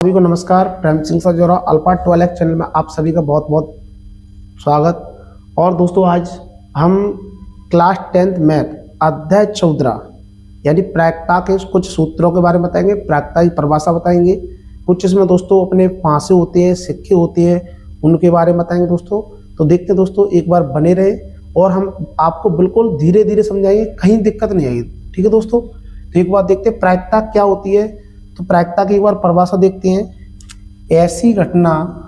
सभी को नमस्कार। प्रेम सिंह सजोरा अल्फा 12 चैनल में आप सभी का बहुत बहुत स्वागत। और दोस्तों आज हम क्लास 10th मैथ अध्याय 14 यानी प्रायिकता के कुछ सूत्रों के बारे में बताएंगे, प्रायिकता की परिभाषा बताएंगे, कुछ इसमें दोस्तों अपने फांसे होते हैं, सिक्के होते हैं, उनके बारे में बताएंगे दोस्तों। तो देखते हैं दोस्तों, एक बार बने रहे और हम आपको बिल्कुल धीरे धीरे समझाएंगे, कहीं दिक्कत नहीं आएगी। ठीक है दोस्तों, तो एक बार देखते हैं प्रायिकता क्या होती है। तो प्रायिकता की एक बार परिभाषा देखते हैं। ऐसी घटना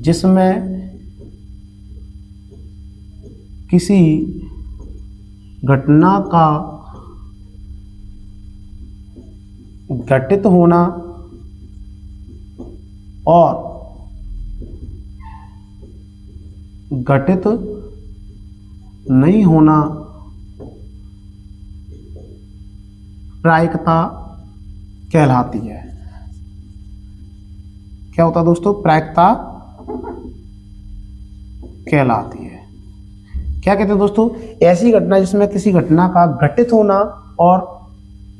जिसमें किसी घटना का घटित होना और घटित नहीं होना प्रायिकता कहलाती है। क्या होता है दोस्तों? प्रायिकता कहलाती है। क्या कहते हैं दोस्तों? ऐसी घटना जिसमें किसी घटना का घटित होना और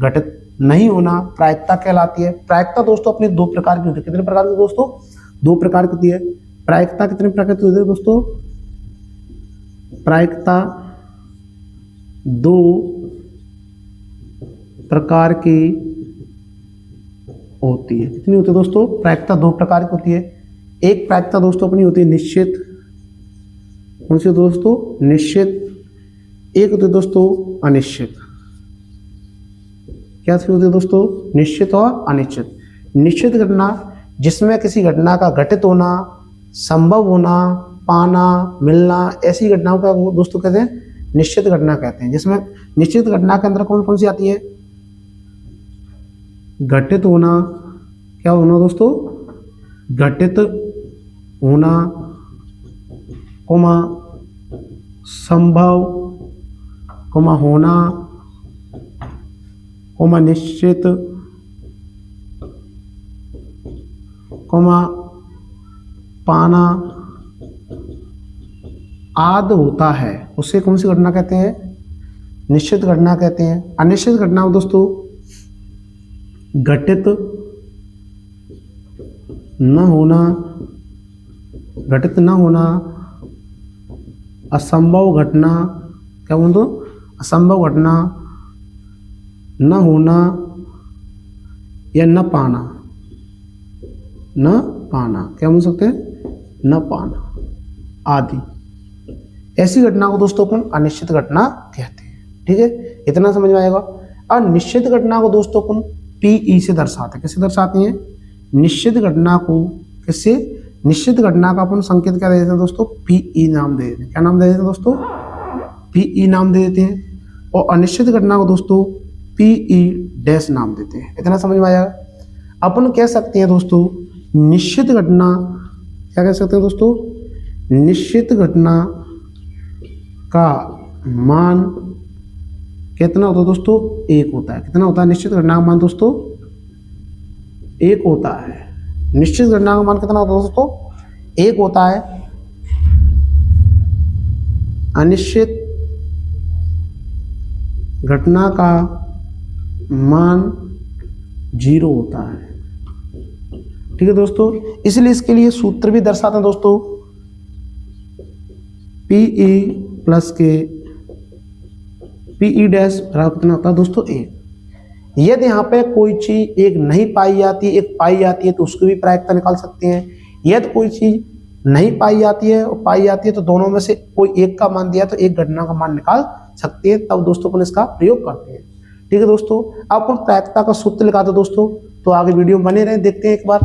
घटित नहीं होना प्रायिकता कहलाती है। प्रायिकता दोस्तों अपनी दो प्रकार की होती है। कितने प्रकार की दोस्तों? दो प्रकार की होती है। प्रायिकता कितने प्रकार की होती है दोस्तों? प्रायिकता दो प्रकार की होती है। कितनी होती है दोस्तों? प्रायिकता दो प्रकार की होती है। एक प्रायिकता दोस्तों अपनी होती है निश्चित। कौन सी दोस्तों? निश्चित। एक होती है दोस्तों अनिश्चित। क्या होती है दोस्तों? निश्चित और अनिश्चित। निश्चित घटना जिसमें किसी घटना का घटित होना, संभव होना, पाना, मिलना, ऐसी घटनाओं का वो दोस्तों कहते हैं निश्चित घटना कहते हैं। जिसमें निश्चित घटना के अंदर कौन कौन सी आती है? घटित होना। क्या होना दोस्तों? घटित होना, कोमा संभव, कोमा होना, कोमा निश्चित, कोमा पाना आदि होता है, उसे कौन सी घटना कहते हैं? निश्चित घटना कहते हैं। अनिश्चित घटना दोस्तों घटित न होना, घटित न होना, असंभव घटना। क्या बोल दो? असंभव घटना, न होना या न पाना। न पाना क्या बोल सकते हैं? न पाना आदि। ऐसी घटना को दोस्तों अपन अनिश्चित घटना कहते हैं। ठीक है, इतना समझ में आएगा। और निश्चित घटना को दोस्तों अपन पीई से दर्शाते हैं। कैसे दर्शाते हैं? निश्चित घटना को किससे? निश्चित घटना का अपन संकेत क्या दे देते हैं दोस्तों? पीई नाम दे देते हैं। क्या नाम दे देते हैं दोस्तों? पीई नाम दे देते हैं। और अनिश्चित घटना को दोस्तों पीई डैश नाम देते हैं। इतना समझ में आया। अपन कह सकते हैं दोस्तों निश्चित घटना, क्या कह सकते हैं दोस्तों? निश्चित घटना का मान कितना होता है दोस्तों? एक होता है। कितना होता है? निश्चित घटना का मान दोस्तों एक होता है। निश्चित घटना का मान कितना होता है दोस्तों? एक होता है। अनिश्चित घटना का मान 0 होता है। ठीक है दोस्तों, इसलिए इसके लिए सूत्र भी दर्शाते हैं दोस्तों। पीई प्लस के पीई डैश बराबर कितना होता है दोस्तों? एक। यदि यहाँ पे कोई चीज एक नहीं पाई जाती, एक पाई जाती है, तो उसकी भी प्रायिकता निकाल सकते हैं। यदि कोई चीज नहीं पाई जाती है और पाई जाती है, तो दोनों में से कोई एक का मान दिया तो एक घटना का मान निकाल सकते हैं। तब दोस्तों अपन इसका प्रयोग करते हैं। ठीक है दोस्तों, अब अपन प्रायिकता का सूत्र लगाते हैं दोस्तों। तो आगे वीडियो में बने रहे, देखते हैं एक बार।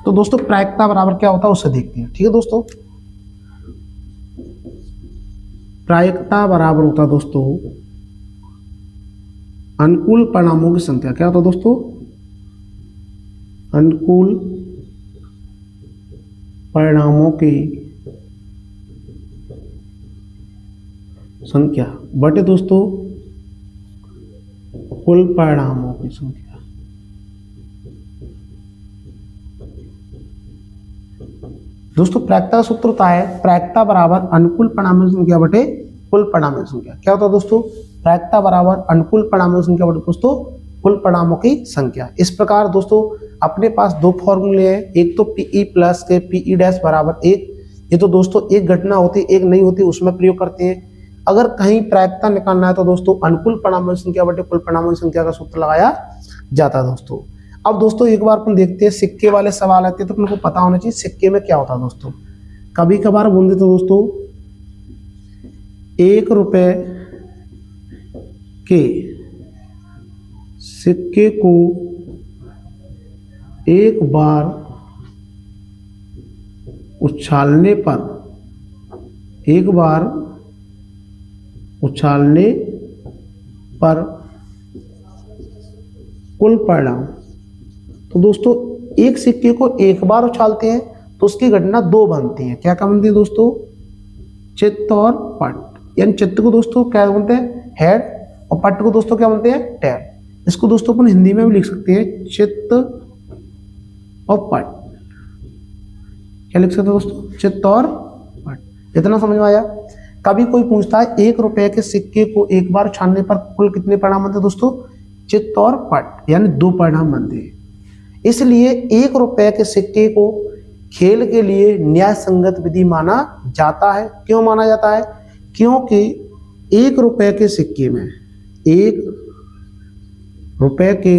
तो दोस्तों प्रायिकता बराबर क्या होता है उससे देखते हैं। ठीक है दोस्तों, प्रायिकता बराबर होता है दोस्तों अनुकूल परिणामों की संख्या। क्या होता है दोस्तों? अनुकूल परिणामों की संख्या बटे दोस्तों कुल परिणामों की संख्या। दोस्तों प्रायिकता का सूत्र होता है प्रायिकता बराबर अनुकूल परिणामी संख्या बटे कुल परिणामी संख्या। क्या होता है दोस्तों? प्रायिकता बराबर अनुकूल परिणामी संख्या बटे दोस्तों कुल परिणामों की संख्या। इस प्रकार दोस्तों अपने पास दो फॉर्मूले हैं, एक तो पीई प्लस के पीई डैश बराबर 1, ये तो दोस्तों एक घटना होती है, एक नहीं होती, उसमें प्रयोग करते हैं। अगर कहीं प्रायिकता निकालना है तो दोस्तों अनुकूल परिणामी संख्या बटे कुल परिणामी संख्या का सूत्र लगाया जाता है दोस्तों। अब दोस्तों एक बार अपन देखते हैं सिक्के वाले सवाल आते हैं तो अपने को पता होना चाहिए सिक्के में क्या होता है दोस्तों। कभी कभार बोल देते दोस्तों 1 रुपए के सिक्के को एक बार उछालने पर कुल परिणाम। तो दोस्तों एक सिक्के को एक बार उछालते हैं तो उसकी घटना दो बनती है। क्या बनती है दोस्तों? चित्त और पट। यानी चित्त को दोस्तों क्या बोलते हैं? हेड, और पट को दोस्तों क्या बोलते हैं? टेल। इसको दोस्तों अपन हिंदी में भी लिख सकते हैं चित्त और पट। क्या लिख सकते हैं दोस्तों? चित्त और पट। इतना समझ में आया? कभी कोई पूछता है 1 रुपए के सिक्के को एक बार उछालने पर कुल कितने परिणाम बनते हैं दोस्तों? चित्त और पट, यानी 2 परिणाम बनते हैं। इसलिए 1 रुपए के सिक्के को खेल के लिए न्याय संगत विधि माना जाता है। क्यों माना जाता है? क्योंकि 1 रुपए के सिक्के में 1 रुपए के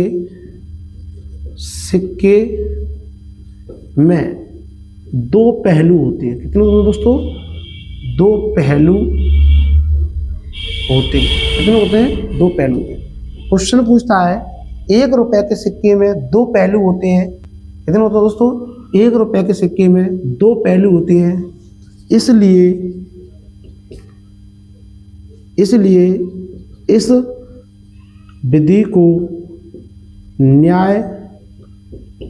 सिक्के में 2 पहलू होते हैं। कितने होते हैं दोस्तों? 2 पहलू होते हैं। कितने होते हैं? 2 पहलू। क्वेश्चन पूछता है 1 रुपए के सिक्के में 2 पहलू होते हैं। कितने होते हैं दोस्तों? 1 रुपए के सिक्के में 2 पहलू होते हैं। इसलिए इस विधि को न्याय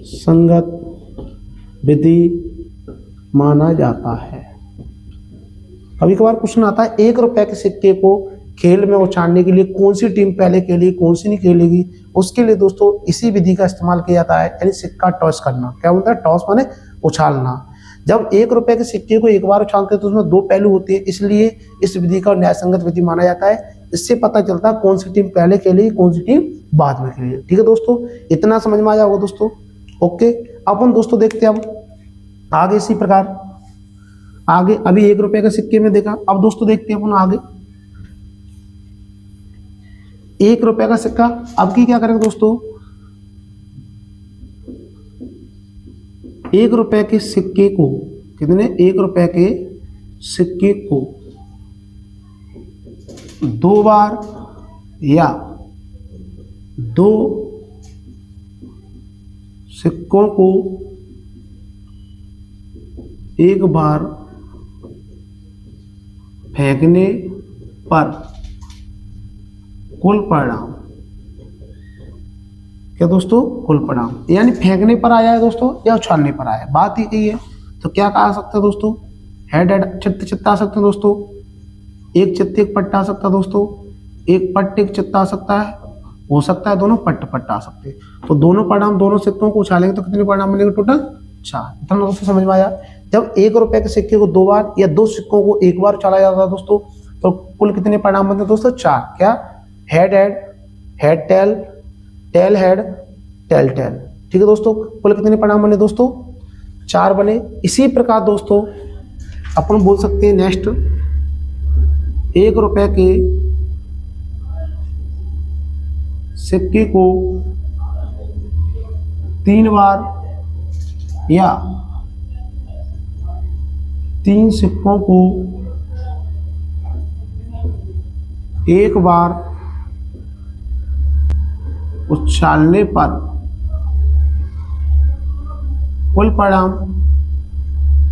संगत विधि माना जाता है। कभी कभार क्वेश्चन आता है 1 रुपए के सिक्के को खेल में उछालने के लिए कौन सी टीम पहले खेलेगी, कौन सी नहीं खेलेगी। उसके लिए दोस्तों इसी विधि का इस्तेमाल किया जाता है, यानी सिक्का टॉस करना। क्या बोलता है? टॉस माने उछालना। जब 1 रुपए के सिक्के को एक बार उछालते हैं तो उसमें 2 पहलू होते हैं, इसलिए इस विधि का न्याय संगत विधि माना जाता है। इससे पता चलता है कौन सी टीम पहले खेलेगी, कौन सी टीम बाद में खेलेगी। ठीक है दोस्तों, इतना समझ में आ जाओगे दोस्तों। ओके, अपन दोस्तों देखते हैं अब आगे इसी प्रकार। आगे अभी 1 रुपए के सिक्के में देखा, अब दोस्तों देखते हैं अपन आगे 1 रुपए का सिक्का। अब की क्या करेंगे दोस्तों? 1 रुपए के सिक्के को कितने? 1 रुपए के सिक्के को 2 बार या 2 सिक्कों को एक बार फेंकने पर कुल परिणाम। क्या दोस्तों? कुल परिणाम, यानी फेंकने पर आया है दोस्तों या उछालने पर आया है, बात ही है। तो क्या कहा सकते हैं दोस्तों? हेड हेड, चित्त चित्त आ सकते हैं दोस्तों। एक चित्त एक पट्टा आ सकता है दोस्तों, एक पट्ट एक चित्त आ सकता है, हो सकता है दोनों पट्ट पट्ट आ सकते हैं। तो दोनों परिणाम दोनों सिक्कों को उछालेंगे तो कितने परिणाम मिलेंगे? टोटल 4। इतना दोस्तों समझ में आया? जब 1 रुपए के सिक्के को 2 बार या 2 सिक्कों को एक बार उछाला जाता है दोस्तों तो कुल कितने परिणाम बनते हैं दोस्तों? 4। क्या? Head head, head tail, tail head, tail tail. ठीक है दोस्तों, कुल कितने परिणाम बने दोस्तों? 4 बने। इसी प्रकार दोस्तों अपन बोल सकते हैं नेक्स्ट 1 रुपए के सिक्के को 3 बार या 3 सिक्कों को एक बार उछालने पर कुल परिणाम।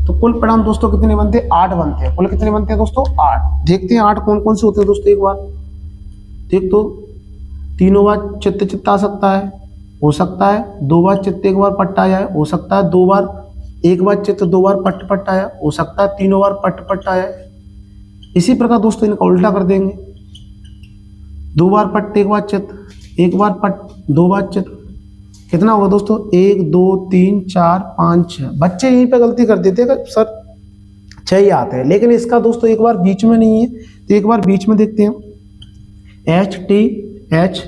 तो कुल परिणाम दोस्तों कितने बनते हैं? 8 बनते हैं। कुल कितने बनते हैं दोस्तों? 8। देखते हैं 8 कौन कौन से होते हैं दोस्तों। एक बार देख तो 3 बार चित्त चित्त आ सकता है, हो सकता है 2 बार चित्त 1 बार पट्ट आया है, हो सकता है 2 बार 1 बार चित्त 2 बार पट्ट पट्ट आया, हो सकता है 3 बार पट्ट पट्ट आया है। इसी प्रकार दोस्तों इनका उल्टा कर देंगे, 2 बार पट्ट 1 बार चित्त, 1 बार पट्ट 2 बार चित्त। कितना होगा दोस्तों, 1 2 3 4 5 6। बच्चे यहीं पे गलती कर देते हैं कि सर 6 ही आते हैं, लेकिन इसका दोस्तों एक बार बीच में नहीं है, तो एक बार बीच में देखते हैं, एच टी एच,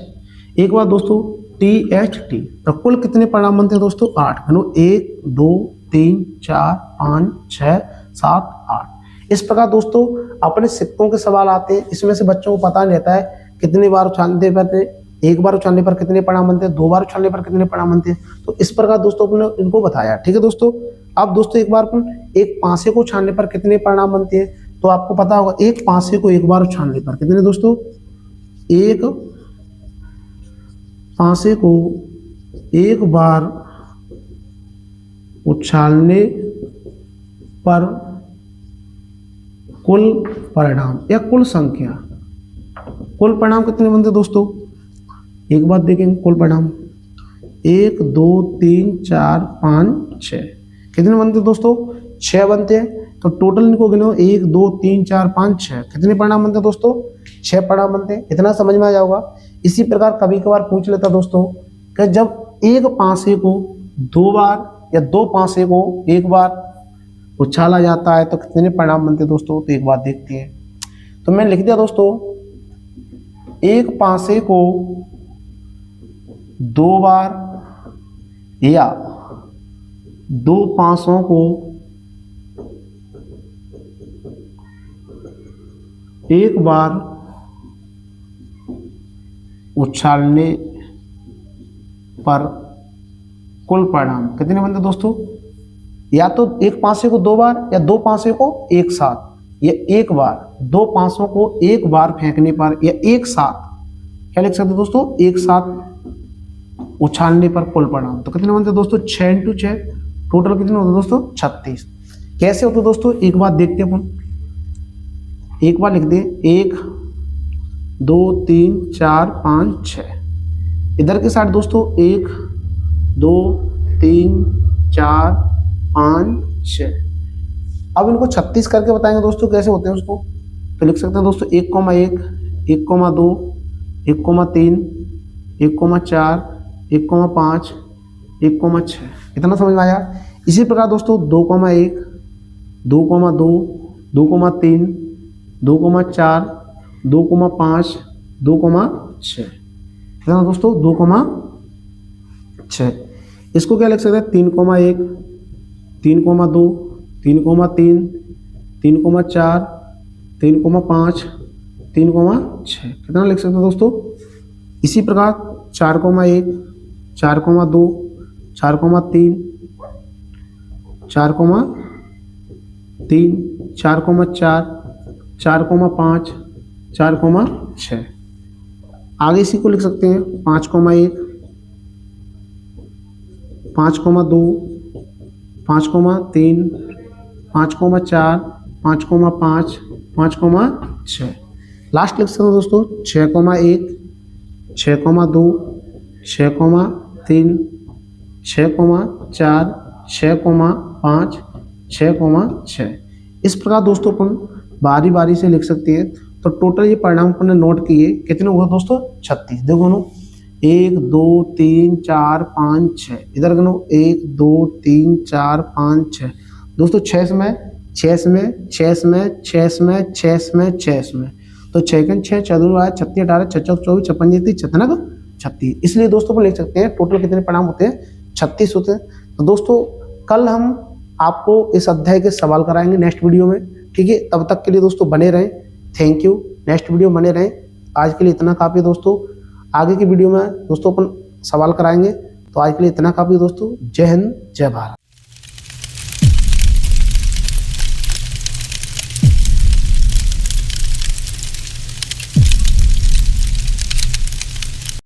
एक बार दोस्तों टी एच टी। तो कुल कितने परिणाम बनते हैं दोस्तों, 8। 1 2 3 4 5 6 7 8। इस प्रकार दोस्तों अपने सिक्कों के सवाल आते हैं, इसमें से बच्चों को पता नहीं रहता है कितनी बार उछालने पर, एक बार उछालने पर कितने परिणाम बनते हैं, 2 बार उछालने पर कितने परिणाम बनते हैं। तो इस प्रकार दोस्तों अपने इनको बताया। ठीक है दोस्तों, अब दोस्तों एक बार एक पासे को उछालने पर कितने परिणाम बनते हैं, तो आपको पता होगा एक पासे को एक बार उछालने पर कितने दोस्तों, एक पासे को एक बार उछालने पर कुल परिणाम या कुल संख्या, कुल परिणाम कितने बनते दोस्तों, एक बार देखेंगे कुल परिणाम 1 2 3 4 5 6। कितने बनते दोस्तों, 6 बनते हैं। तो टोटल इनको गिनो 1 2 3 4 5 6, कितने परिणाम बनते हैं दोस्तों, 6 परिणाम बनते हैं। इतना समझ में आ जाएगा। इसी प्रकार कभी कभार पूछ लेता दोस्तों कि जब एक पासे को 2 बार या 2 पासे को एक बार उछाला जाता है तो कितने परिणाम बनते हैं दोस्तों, तो एक बार देखते हैं। तो मैंने लिख दिया दोस्तों, एक पासे को 2 बार या 2 पासों को एक बार उछालने पर कुल परिणाम कितने बनते दोस्तों, या तो एक पासे को 2 बार या 2 पासे को एक साथ, या एक बार 2 पासों को एक बार फेंकने पर, या एक साथ, क्या लिख सकते दोस्तों, एक साथ उछालने पर कुल परिणाम। तो कितने बनते दोस्तों, 6 इंटू 6, टोटल कितने होते दोस्तों, 36। कैसे होते दोस्तों, एक बार देखते हैं अपन, एक बार लिख दे 1 2 3 4 5 6। इधर के साइड दोस्तों 1 2 3 4 5 6। अब इनको 36 करके बताएंगे दोस्तों कैसे होते हैं उसको। तो लिख सकते हैं दोस्तों 1,1 1,2 1,3 1,4 1,5 1,6। इतना समझ में आया। इसी प्रकार दोस्तों 2,1 2,2 2,3 2,4 2,5 2,6। इतना दोस्तों 2,6। इसको क्या लिख सकते हैं, 3,1 3,2 3,3 3,4 3,5 3,6। कितना लिख सकते हैं दोस्तों। इसी प्रकार 4,1 4,2 4,3 4,3 4,4 4,5 4,6। आगे इसी को लिख सकते हैं 5,1 5,2 5,3 5,4 5,5 5,6। लास्ट लिख सकते हैं दोस्तों 6,1 6,2 6,3 6,4 6,5 6,6। इस प्रकार दोस्तों अपन बारी बारी से लिख सकते हैं। तो टोटल ये परिणाम अपन ने नोट किए, कितने हुए दोस्तों, 36। देखो नो 1 2 3 4 5 6। इधर गिनो 1 2 3 4 5 6। दोस्तों 6 में 6 में 6 में 6 में 6 में 6 में, तो 6 6 14 36 18 66 24 56 36 36। इसलिए दोस्तों अपन लिख सकते हैं टोटल कितने परिणाम होते हैं, 36 होते हैं। तो दोस्तों कल हम आपको इस अध्याय के सवाल कराएंगे नेक्स्ट वीडियो में। ठीक है, तब तक के लिए दोस्तों बने रहें। Thank you. नेक्स्ट वीडियो बने रहें। आज के लिए इतना काफ़ी है दोस्तों। आगे की वीडियो में दोस्तों अपन सवाल कराएंगे। तो आज के लिए इतना काफ़ी है दोस्तों। जय हिंद, जय भारत।